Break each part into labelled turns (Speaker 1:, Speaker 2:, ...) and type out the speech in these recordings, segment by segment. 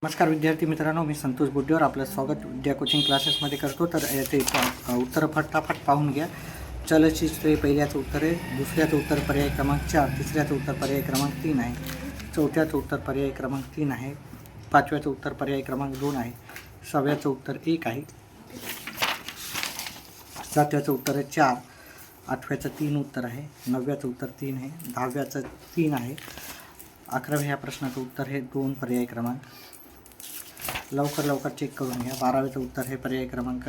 Speaker 1: नमस्कार विद्यार्थी मित्रांनो, मी संतोष बुड्डेवर आपलं स्वागत विद्या कोचिंग क्लासेसमध्ये करतो. तर ते उत्तर फटाफट पाहून घ्या. चलचित्रे पहिल्याचं उत्तर आहे, दुसऱ्याचं उत्तर पर्याय क्रमांक 4, तिसऱ्याचं उत्तर पर्याय क्रमांक 3 आहे, चौथ्याचं उत्तर पर्याय क्रमांक 3 आहे, पाचव्याचं उत्तर पर्याय क्रमांक 2 आहे, सहाव्याचं उत्तर 1 आहे, सातव्याचं उत्तर आहे 4, आठव्याचं 3 उत्तर आहे, नवव्याचं उत्तर 3 आहे, दहाव्याचं 3 आहे, 11व्या ह्या प्रश्नाचं उत्तर हे 2 पर्याय क्रमांक. लवकर चेक करून घ्या. 12व्याचं उत्तर हे पर्याय क्रमांक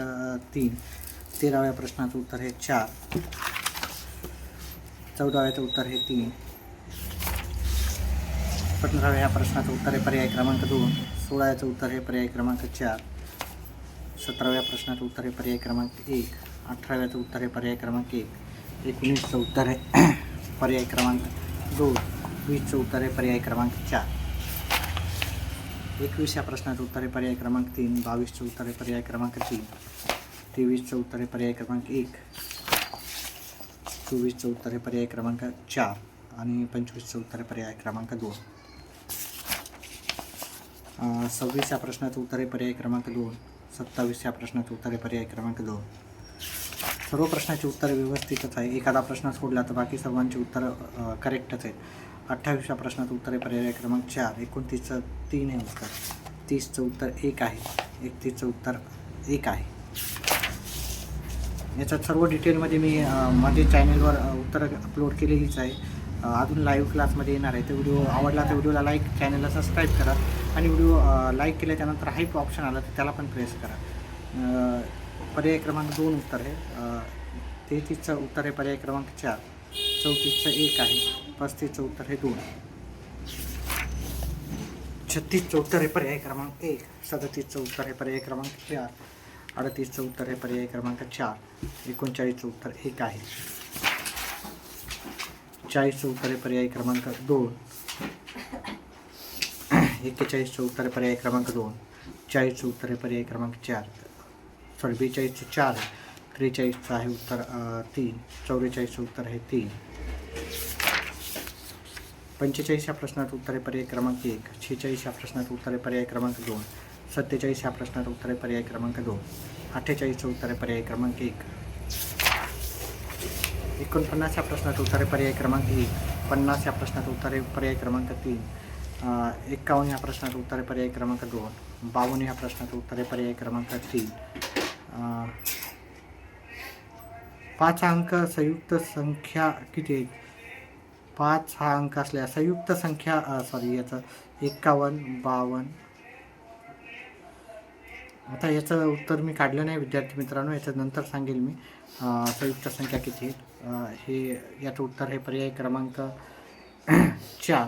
Speaker 1: 3, 13व्या प्रश्नाचं उत्तर हे 4, 14व्याचं उत्तर हे 3, 15व्या प्रश्नाचं उत्तर हे पर्याय क्रमांक 2, 16व्याचं उत्तर हे पर्याय क्रमांक 4, 17व्या प्रश्नाचं उत्तर हे पर्याय क्रमांक 1, 18व्याचं उत्तर हे पर्याय क्रमांक 1, 19चं उत्तर हे पर्याय क्रमांक 2, 20चं उत्तर हे पर्याय क्रमांक 4, 21व्या प्रश्नाचं उत्तर आहे पर्याय क्रमांक 3, 22चं उत्तर आहे पर्याय क्रमांक 3, 23चं उत्तर आहे पर्याय क्रमांक 1, 24चं उत्तर आहे पर्याय क्रमांक 4 आणि 25चं उत्तर आहे पर्याय क्रमांक 2. 26व्या प्रश्नाचं उत्तर आहे पर्याय क्रमांक 2, 27व्या प्रश्नाचं उत्तर आहे पर्याय क्रमांक 2. सर्व प्रश्नाची उत्तरे व्यवस्थितच आहे. एखादा प्रश्न सोडला तर बाकी सर्वांची उत्तरं करेक्टच आहेत. 28व्या प्रश्नाचं उत्तर आहे पर्याय क्रमांक 4, 29चं 3 आहे उत्तर, 30चं उत्तर 1 आहे, 31चं उत्तर 1 आहे. याच्यात सर्व डिटेलमध्ये मी माझ्या चॅनलवर उत्तरं अपलोड केलेलीच आहे. अजून लाईव्ह क्लासमध्ये येणार आहे. तर व्हिडिओ आवडला तर व्हिडिओला लाईक, चॅनलला सबस्क्राईब करा आणि व्हिडिओ लाईक केल्याच्यानंतर हाईप ऑप्शन आला तर त्याला पण प्रेस करा. पर्याय क्रमांक 2 उत्तर आहे. 33चं उत्तर आहे पर्याय क्रमांक 4, 34चं 1 आहे, 35चं उत्तर हे 2, 36चं उत्तर आहे पर्याय क्रमांक 1, 37चं उत्तर आहे पर्याय क्रमांक 4, 38चं उत्तर आहे पर्याय क्रमांक 4, 39चं उत्तर 1 आहे, 40चं उत्तर आहे पर्याय क्रमांक 2, 41चं उत्तर आहे पर्याय क्रमांक 2, 40चं उत्तर आहे पर्याय क्रमांक 4, 42चं 4 आहे, 43चं आहे उत्तर 3, 44चं उत्तर आहे 3, 45व्या प्रश्नाचं उत्तर आहे पर्याय क्रमांक 1, 46व्या प्रश्नाचं उत्तर आहे पर्याय क्रमांक 2, 47व्या प्रश्नाचं उत्तर आहे पर्याय क्रमांक 2, 48चं उत्तर आहे पर्याय क्रमांक 1, 49व्या प्रश्नाचं उत्तर आहे पर्याय क्रमांक 1, 50व्या प्रश्नाचं उत्तर आहे पर्याय क्रमांक 3, 51व्या प्रश्नाचं उत्तर आहे पर्याय क्रमांक 2, 52व्या प्रश्नाचं उत्तर आहे पर्याय क्रमांक 3. 5 अंक संयुक्त संख्या किती आहेत? 5 हा अंक असल्या संयुक्त संख्या याचं 51, 52. आता याचं उत्तर मी काढलं नाही विद्यार्थी मित्रांनो, याचं नंतर सांगेल मी. संयुक्त संख्या किती आहेत हे. याचं उत्तर हे पर्याय क्रमांक 4,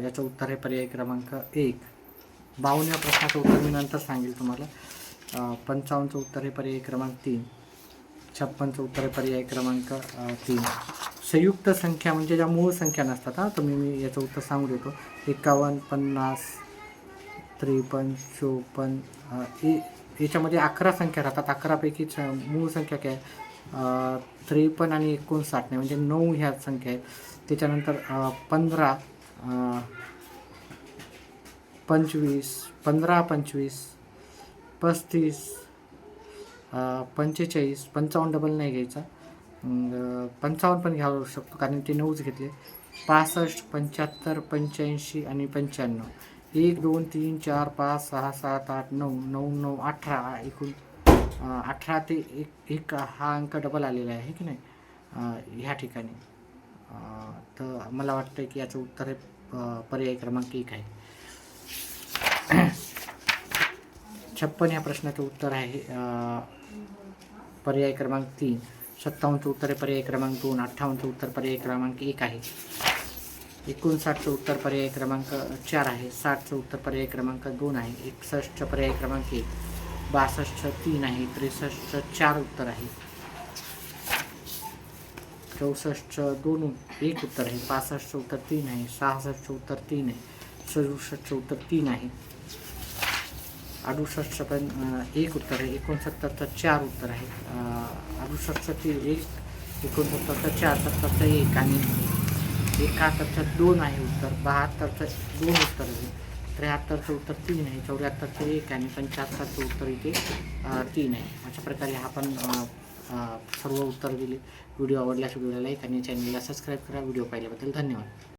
Speaker 1: याचं उत्तर आहे पर्याय क्रमांक 1. 52व्या प्रश्नाचं उत्तर मी नंतर सांगेल तुम्हाला. 55चं उत्तर आहे पर्याय क्रमांक 3, 56चं उत्तर आहे पर्याय क्रमांक 3. संयुक्त संख्या म्हणजे ज्या मूळ संख्या नसतात तर मी याचं उत्तर सांगू देतो. 51, 50, 53, 54. याच्यामध्ये 11 संख्या राहतात. 11पैकीच मूळ संख्या काय 53 आणि 59 नाही, म्हणजे 9 ह्या संख्या आहेत. त्याच्यानंतर 15, 25, 15, 25, 35, 45, 55 डबल नाही घ्यायचा, 55 पण घ्यावं शकतो कारण ते 9च घेतले. 65, 75, 85 आणि 95. 1, 2, 3, 4, 5, 6, 7, 8, 9, 9, 9, 18. एकूण 18 ते 1 हा अंक डबल आलेला आहे की नाही ह्या ठिकाणी. तर मला वाटतं की याचं उत्तर हे पर्याय क्रमांक 1 आहे. 56 या प्रश्नाचं उत्तर आहे पर्याय क्रमांक 3, 57चं उत्तर आहे पर्याय क्रमांक 2, 58चं उत्तर पर्याय क्रमांक 1 आहे, 59चं उत्तर पर्याय क्रमांक 4 आहे, 60चं उत्तर पर्याय क्रमांक 2 आहे, 61चं पर्याय क्रमांक 1, 62चं 3 आहे, 63चं 4 उत्तर आहे, 64चं 1 उत्तर आहे, 65चं उत्तर 3 आहे, 66चं उत्तर 3 आहे, 67चं उत्तर 3 आहे, 68चं पण 1 उत्तर आहे, 69चं 4 उत्तर आहे, 68चं 1, 69चं 4, 70चं 1 आणि 71चं 2 आहे उत्तर, 72चं 2 उत्तर आहे, 73चं उत्तर 3 आहे, 74चं 1 आणि 75चं उत्तर इथे 3 आहे. अशा प्रकारे आपण सर्व उत्तर दिली. व्हिडिओ आवडल्यास व्हिडिओला लाईक आणि चॅनलला सबस्क्राईब करा. व्हिडिओ पाहिल्याबद्दल धन्यवाद.